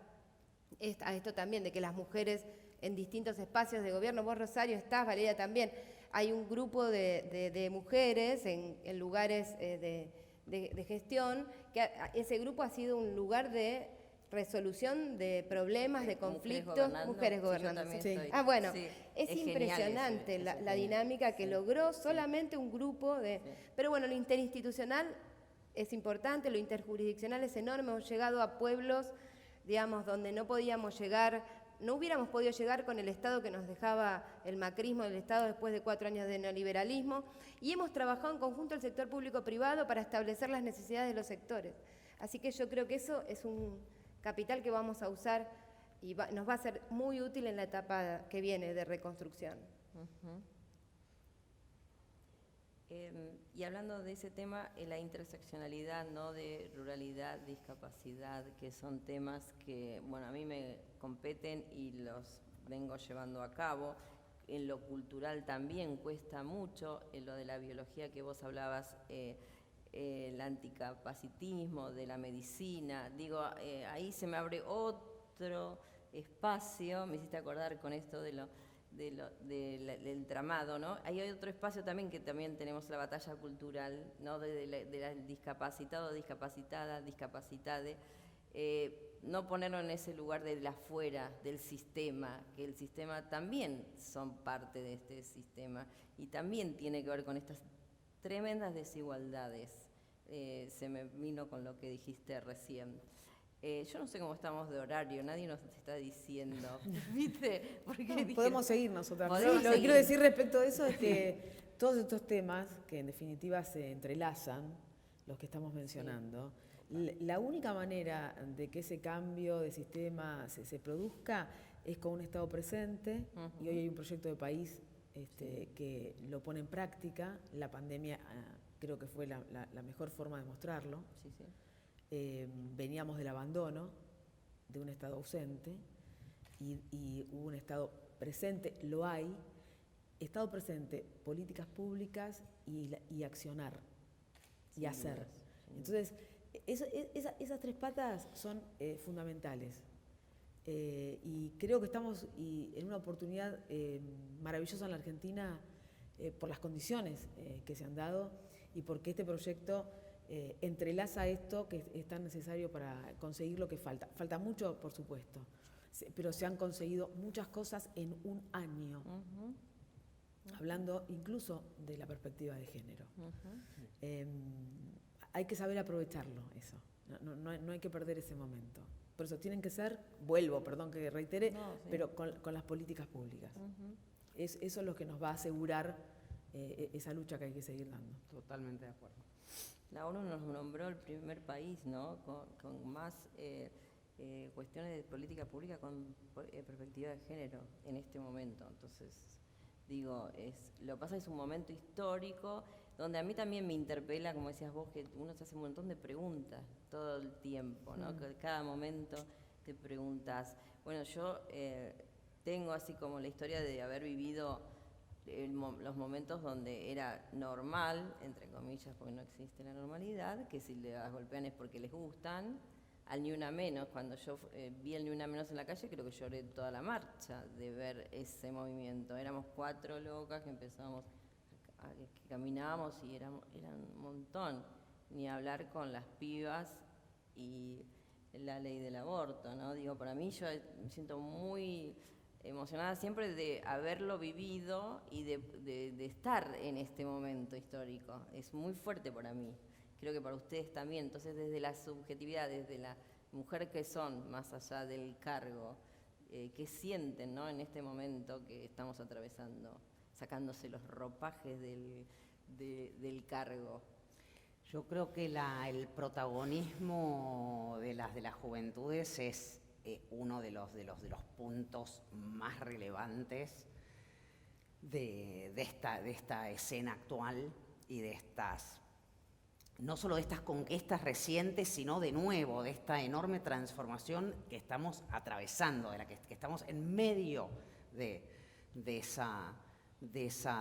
a esto también, de que las mujeres en distintos espacios de gobierno, vos Rosario estás, Valeria también, hay un grupo de mujeres en lugares de gestión, que ese grupo ha sido un lugar de resolución de problemas, de conflictos, mujeres gobernando. Sí. Bueno, sí, es impresionante la dinámica que logró solamente un grupo de... Sí. Pero bueno, lo interinstitucional es importante, lo interjurisdiccional es enorme, hemos llegado a pueblos, digamos, donde no hubiéramos podido llegar con el Estado que nos dejaba el macrismo del Estado después de 4 años de neoliberalismo, y hemos trabajado en conjunto el sector público-privado para establecer las necesidades de los sectores. Así que yo creo que eso es un capital que vamos a usar y nos va a ser muy útil en la etapa que viene de reconstrucción. Y hablando de ese tema, la interseccionalidad, ¿no?, de ruralidad, discapacidad, que son temas que, bueno, a mí me competen y los vengo llevando a cabo. En lo cultural también cuesta mucho, en lo de la biología que vos hablabas, el anticapacitismo, de la medicina, digo, ahí se me abre otro espacio, me hiciste acordar con esto del entramado, ¿no? Ahí hay otro espacio también que también tenemos la batalla cultural, ¿no?, de la discapacitado, discapacitada, discapacitade, no ponerlo en ese lugar de la afuera, del sistema, que el sistema también son parte de este sistema y también tiene que ver con estas tremendas desigualdades. Se me vino con lo que dijiste recién. Yo no sé cómo estamos de horario, nadie nos está diciendo, ¿viste? Porque podemos seguir nosotras. Lo que quiero decir respecto de eso es que todos estos temas, que en definitiva se entrelazan, los que estamos mencionando, la única manera de que ese cambio de sistema se produzca es con un Estado presente, y hoy hay un proyecto de país que lo pone en práctica. La pandemia creo que fue la mejor forma de mostrarlo. Veníamos del abandono de un Estado ausente y hubo un Estado presente, lo hay, Estado presente, políticas públicas y accionar y hacer. Entonces, esas 3 patas son fundamentales. Y creo que estamos en una oportunidad maravillosa en la Argentina por las condiciones que se han dado y porque este proyecto entrelaza esto que es tan necesario para conseguir lo que falta. Falta mucho, por supuesto, pero se han conseguido muchas cosas en un año, hablando incluso de la perspectiva de género. Hay que saber aprovecharlo, eso. No hay que perder ese momento. Por eso tienen que ser, perdón que reitere, pero con las políticas públicas. Eso es lo que nos va a asegurar esa lucha que hay que seguir dando. Totalmente de acuerdo. La ONU nos nombró el primer país, ¿no?, con más cuestiones de política pública con perspectiva de género en este momento. Entonces, digo, lo que pasa es un momento histórico, donde a mí también me interpela, como decías vos, que uno se hace un montón de preguntas todo el tiempo, ¿no? Que cada momento te preguntas. Bueno, yo tengo así como la historia de haber vivido los momentos donde era normal, entre comillas, porque no existe la normalidad, que si le golpean es porque les gustan, al Ni Una Menos. Cuando yo vi el Ni Una Menos en la calle, creo que lloré toda la marcha de ver ese movimiento. Éramos 4 locas que empezábamos, que caminábamos y eran un montón. Ni hablar con las pibas y la ley del aborto, ¿no? Digo, para mí yo me siento muy emocionada siempre de haberlo vivido y de estar en este momento histórico. Es muy fuerte para mí. Creo que para ustedes también. Entonces, desde la subjetividad, desde la mujer que son, más allá del cargo, ¿qué sienten, ¿no? En este momento que estamos atravesando, sacándose los ropajes del cargo? Yo creo que el protagonismo de las juventudes es uno de los puntos más relevantes de esta escena actual y de estas, no solo de estas conquistas recientes, sino de nuevo de esta enorme transformación que estamos atravesando, de la que estamos en medio de esa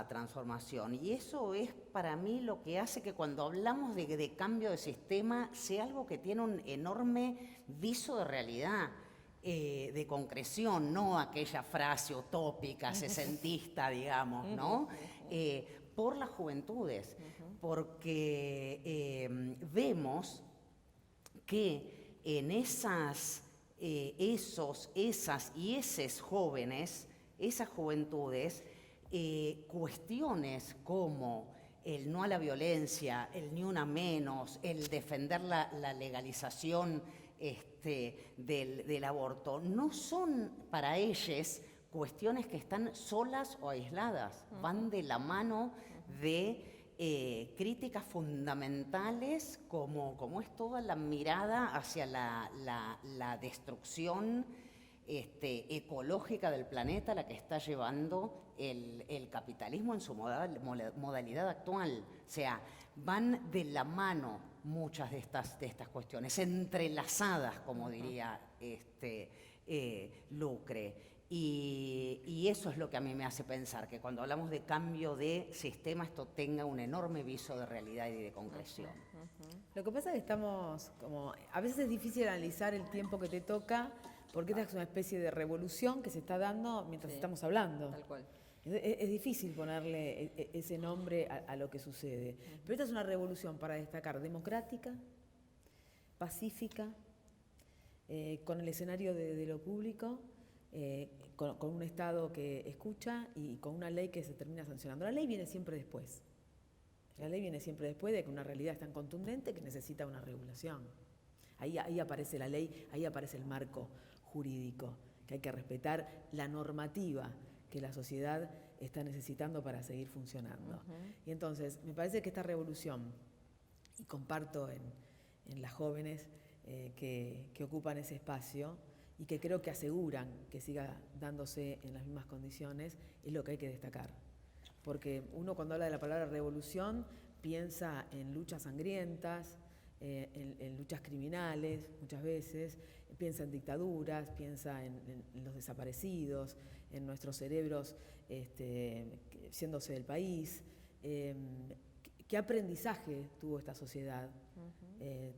transformación. Y eso es para mí lo que hace que cuando hablamos de cambio de sistema sea algo que tiene un enorme viso de realidad, de concreción, no aquella frase utópica, sesentista, digamos, ¿no? Por las juventudes, porque vemos que en esas y esos jóvenes, esas juventudes, cuestiones como el no a la violencia, el ni una menos, el defender la legalización del aborto, no son para ellos cuestiones que están solas o aisladas, van de la mano de críticas fundamentales como es toda la mirada hacia la destrucción ecológica del planeta, la que está llevando el capitalismo en su modalidad actual. O sea, van de la mano muchas de estas cuestiones, entrelazadas, como diría Lucre. Y eso es lo que a mí me hace pensar, que cuando hablamos de cambio de sistema, esto tenga un enorme viso de realidad y de concreción. Lo que pasa es que estamos como, a veces es difícil analizar el tiempo que te toca, porque esta es una especie de revolución que se está dando mientras estamos hablando. Tal cual. Es difícil ponerle ese nombre a lo que sucede. Pero esta es una revolución, para destacar, democrática, pacífica, con el escenario de lo público, con un Estado que escucha y con una ley que se termina sancionando. La ley viene siempre después. La ley viene siempre después de que una realidad es tan contundente que necesita una regulación. Ahí aparece la ley, ahí aparece el marco jurídico, que hay que respetar la normativa que la sociedad está necesitando para seguir funcionando. Y entonces, me parece que esta revolución, y comparto en las jóvenes que ocupan ese espacio y que creo que aseguran que siga dándose en las mismas condiciones, es lo que hay que destacar. Porque uno cuando habla de la palabra revolución piensa en luchas sangrientas, en luchas criminales muchas veces, piensa en dictaduras, piensa en los desaparecidos, en nuestros cerebros yéndose del país. ¿Qué aprendizaje tuvo esta sociedad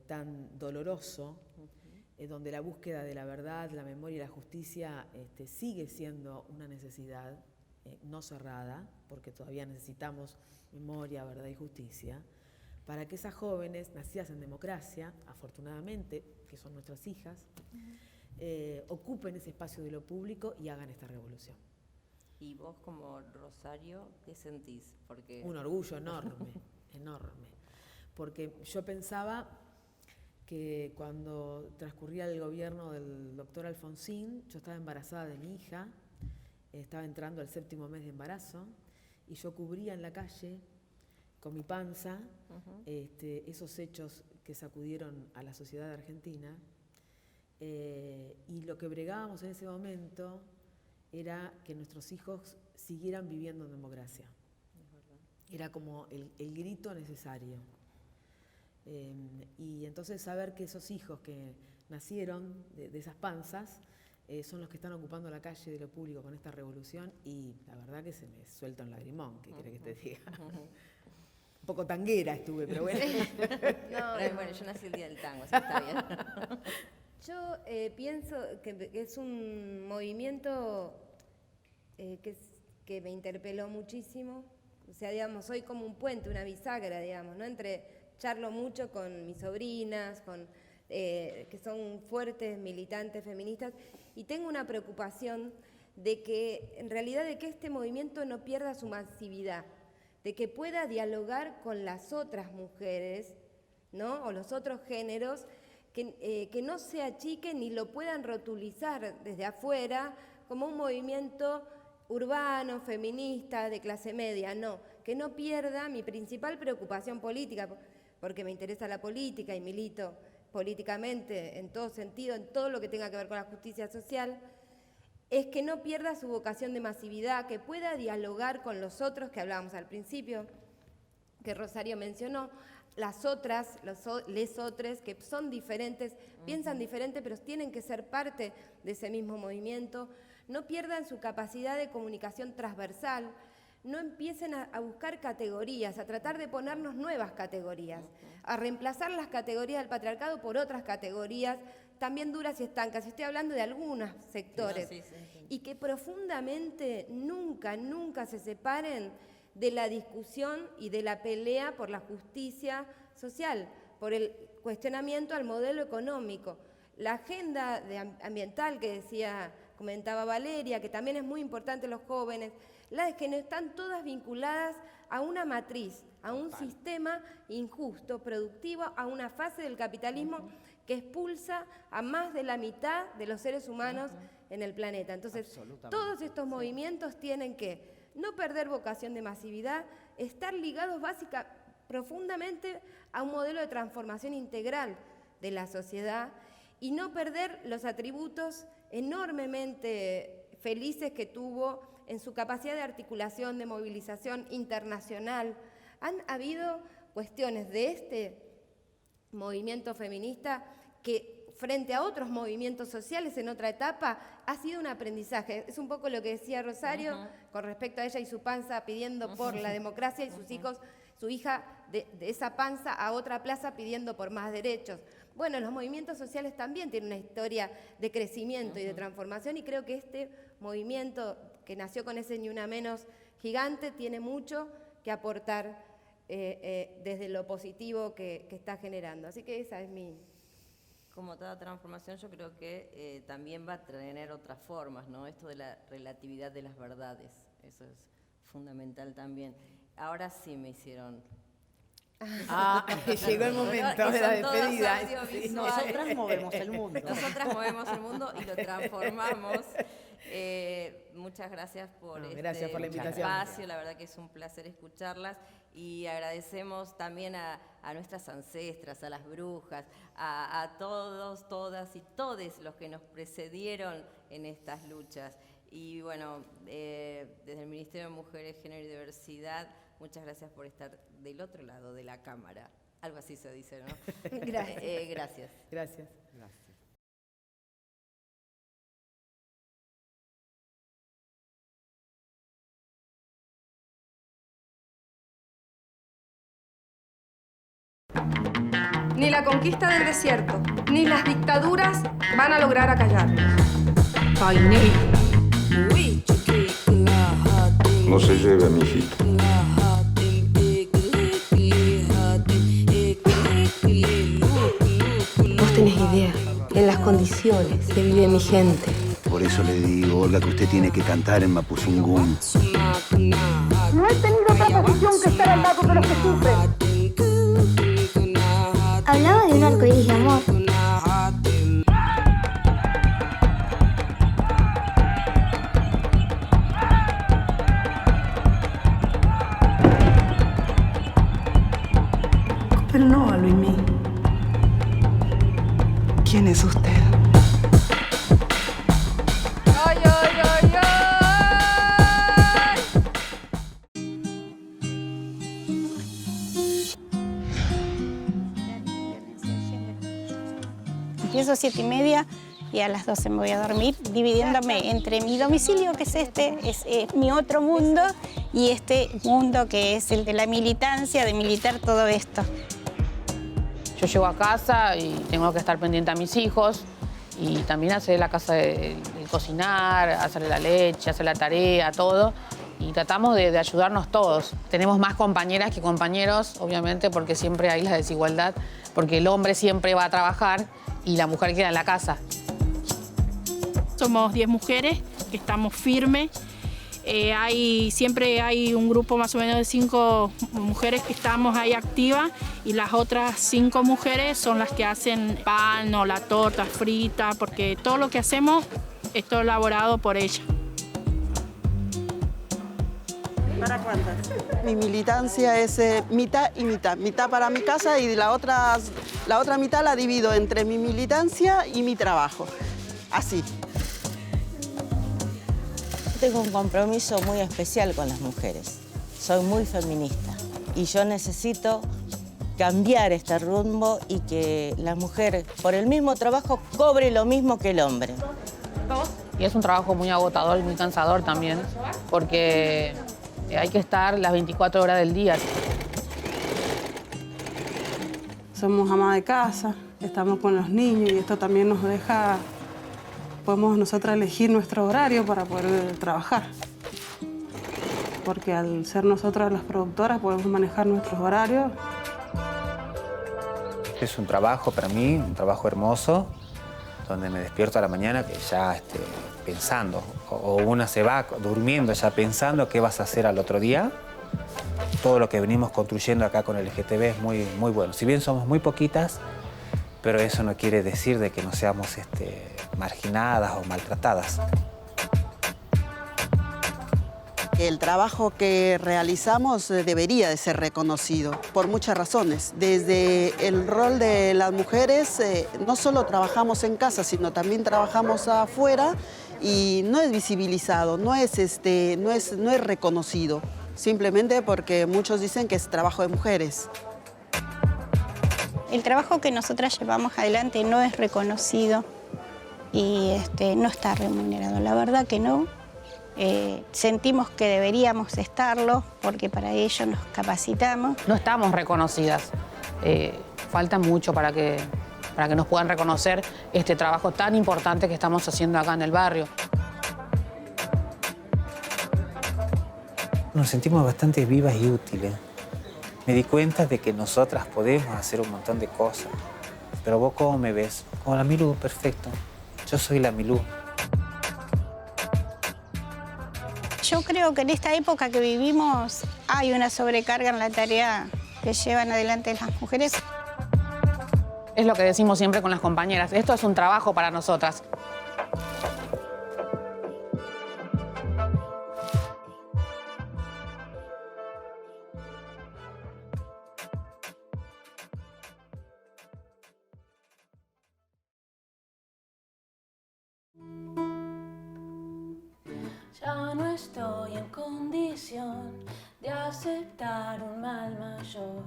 tan doloroso, donde la búsqueda de la verdad, la memoria y la justicia sigue siendo una necesidad no cerrada, porque todavía necesitamos memoria, verdad y justicia, para que esas jóvenes, nacidas en democracia, afortunadamente, que son nuestras hijas, ocupen ese espacio de lo público y hagan esta revolución. ¿Y vos como Rosario, qué sentís? Porque Un orgullo enorme, enorme. Porque yo pensaba que cuando transcurría el gobierno del doctor Alfonsín, yo estaba embarazada de mi hija, estaba entrando al 7º mes de embarazo, y yo cubría en la calle con mi panza esos hechos que sacudieron a la sociedad argentina, y lo que bregábamos en ese momento era que nuestros hijos siguieran viviendo en democracia. era como el grito necesario. Y entonces saber que esos hijos que nacieron de esas panzas son los que están ocupando la calle de lo público con esta revolución, y la verdad que se me suelta un lagrimón, ¿qué quiere que te diga? Un poco tanguera estuve, pero bueno. Bueno, yo nací el día del tango, así está bien. Yo pienso que es un movimiento que me interpeló muchísimo. O sea, digamos, soy como un puente, una bisagra, digamos, ¿no? Charlo mucho con mis sobrinas, que son fuertes militantes feministas, y tengo una preocupación de que, en realidad, de que este movimiento no pierda su masividad, de que pueda dialogar con las otras mujeres, ¿no? O los otros géneros, que no se achiquen ni lo puedan rotulizar desde afuera como un movimiento urbano, feminista, de clase media, no, que no pierda mi principal preocupación política, porque me interesa la política y milito políticamente en todo sentido, en todo lo que tenga que ver con la justicia social, es que no pierda su vocación de masividad, que pueda dialogar con los otros que hablábamos al principio, que Rosario mencionó, las otras, les otros, que son diferentes, piensan diferente, pero tienen que ser parte de ese mismo movimiento. No pierdan su capacidad de comunicación transversal, no empiecen a buscar categorías, a tratar de ponernos nuevas categorías, a reemplazar las categorías del patriarcado por otras categorías, también duras y estancas. Estoy hablando de algunos sectores, sí. Y que profundamente nunca se separen de la discusión y de la pelea por la justicia social, por el cuestionamiento al modelo económico. La agenda ambiental que comentaba Valeria, que también es muy importante en los jóvenes, las que no están todas vinculadas a una matriz, a un sistema injusto, productivo, a una fase del capitalismo que expulsa a más de la mitad de los seres humanos en el planeta. Entonces, todos estos movimientos tienen que no perder vocación de masividad, estar ligados profundamente a un modelo de transformación integral de la sociedad y no perder los atributos enormemente felices que tuvo en su capacidad de articulación, de movilización internacional. Han habido cuestiones de este movimiento feminista que frente a otros movimientos sociales en otra etapa ha sido un aprendizaje. Es un poco lo que decía Rosario con respecto a ella y su panza pidiendo por la democracia y sus hijos, su hija de esa panza a otra plaza pidiendo por más derechos. Bueno, los movimientos sociales también tienen una historia de crecimiento y de transformación, y creo que este movimiento que nació con ese Ni Una Menos gigante tiene mucho que aportar desde lo positivo que está generando. Así que esa es mi... Como toda transformación, yo creo que también va a tener otras formas, ¿no? Esto de la relatividad de las verdades, eso es fundamental también. Ahora sí me hicieron... Llegó el momento de la despedida. Nosotras movemos el mundo. Nosotras movemos el mundo y lo transformamos. Muchas gracias por gracias por la invitación. Espacio, la verdad que es un placer escucharlas, y agradecemos también a nuestras ancestras, a las brujas, a todos, todas y todes los que nos precedieron en estas luchas. Y bueno, desde el Ministerio de Mujeres, Género y Diversidad, muchas gracias por estar del otro lado de la cámara. Algo así se dice, ¿no? Gracias. Gracias. Gracias. Ni la conquista del desierto, ni las dictaduras van a lograr acallarnos. No se lleve a mi hijito. Vos tenés idea en las condiciones que vive mi gente. Por eso le digo, Olga, que usted tiene que cantar en Mapuzungún. No he tenido otra posición que estar al lado de los que sufren. Hablaba de un arcoíris de amor. Pero no a Luismi. ¿Quién es usted? ¡Ay, ay, ay, ay! empiezo 7:30 y a las 12 me voy a dormir, dividiéndome entre mi domicilio, que es mi otro mundo, y este mundo que es el de la militancia, de militar todo esto. Yo llego a casa y tengo que estar pendiente a mis hijos y también hacer la casa de cocinar, hacerle la leche, hacer la tarea, todo. Y tratamos de ayudarnos todos. Tenemos más compañeras que compañeros, obviamente, porque siempre hay la desigualdad, porque el hombre siempre va a trabajar y la mujer queda en la casa. Somos 10 mujeres que estamos firmes. Siempre hay un grupo más o menos de 5 mujeres que estamos ahí activas y las otras 5 mujeres son las que hacen pan o la torta frita, porque todo lo que hacemos es todo elaborado por ellas. ¿Para cuántas? Mi militancia es mitad y mitad. Mitad para mi casa y la otra mitad la divido entre mi militancia y mi trabajo. Así. Tengo un compromiso muy especial con las mujeres. Soy muy feminista y yo necesito cambiar este rumbo y que la mujer, por el mismo trabajo, cobre lo mismo que el hombre. Y es un trabajo muy agotador y muy cansador también, porque hay que estar las 24 horas del día. Somos amas de casa, estamos con los niños y esto también nos deja... Podemos nosotras elegir nuestro horario para poder trabajar. Porque al ser nosotras las productoras podemos manejar nuestros horarios. Es un trabajo para mí, un trabajo hermoso, donde me despierto a la mañana ya pensando, o una se va durmiendo ya pensando qué vas a hacer al otro día. Todo lo que venimos construyendo acá con el LGTB es muy, muy bueno. Si bien somos muy poquitas, pero eso no quiere decir de que no seamos marginadas o maltratadas. El trabajo que realizamos debería de ser reconocido por muchas razones. Desde el rol de las mujeres, no solo trabajamos en casa, sino también trabajamos afuera y no es visibilizado, no es reconocido, simplemente porque muchos dicen que es trabajo de mujeres. El trabajo que nosotras llevamos adelante no es reconocido y no está remunerado. La verdad que no. Sentimos que deberíamos estarlo porque para ello nos capacitamos. No estamos reconocidas. Falta mucho para que nos puedan reconocer este trabajo tan importante que estamos haciendo acá en el barrio. Nos sentimos bastante vivas y útiles. Me di cuenta de que nosotras podemos hacer un montón de cosas. Pero vos, ¿cómo me ves? Como la Milú, perfecto. Yo soy la Milú. Yo creo que en esta época que vivimos hay una sobrecarga en la tarea que llevan adelante las mujeres. Es lo que decimos siempre con las compañeras. Esto es un trabajo para nosotras. Ya no estoy en condición de aceptar un mal mayor.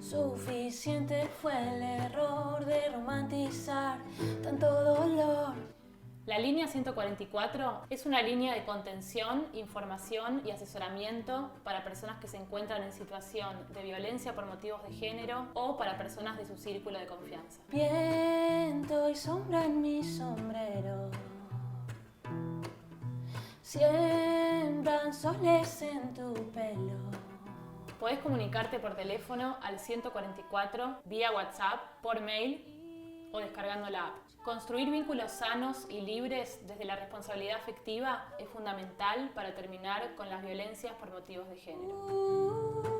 Suficiente fue el error de romantizar tanto dolor. La línea 144 es una línea de contención, información y asesoramiento para personas que se encuentran en situación de violencia por motivos de género o para personas de su círculo de confianza. Viento y sombra en mi sombrero siembran soles en tu pelo. Podés comunicarte por teléfono al 144, vía WhatsApp, por mail o descargando la app. Construir vínculos sanos y libres desde la responsabilidad afectiva es fundamental para terminar con las violencias por motivos de género.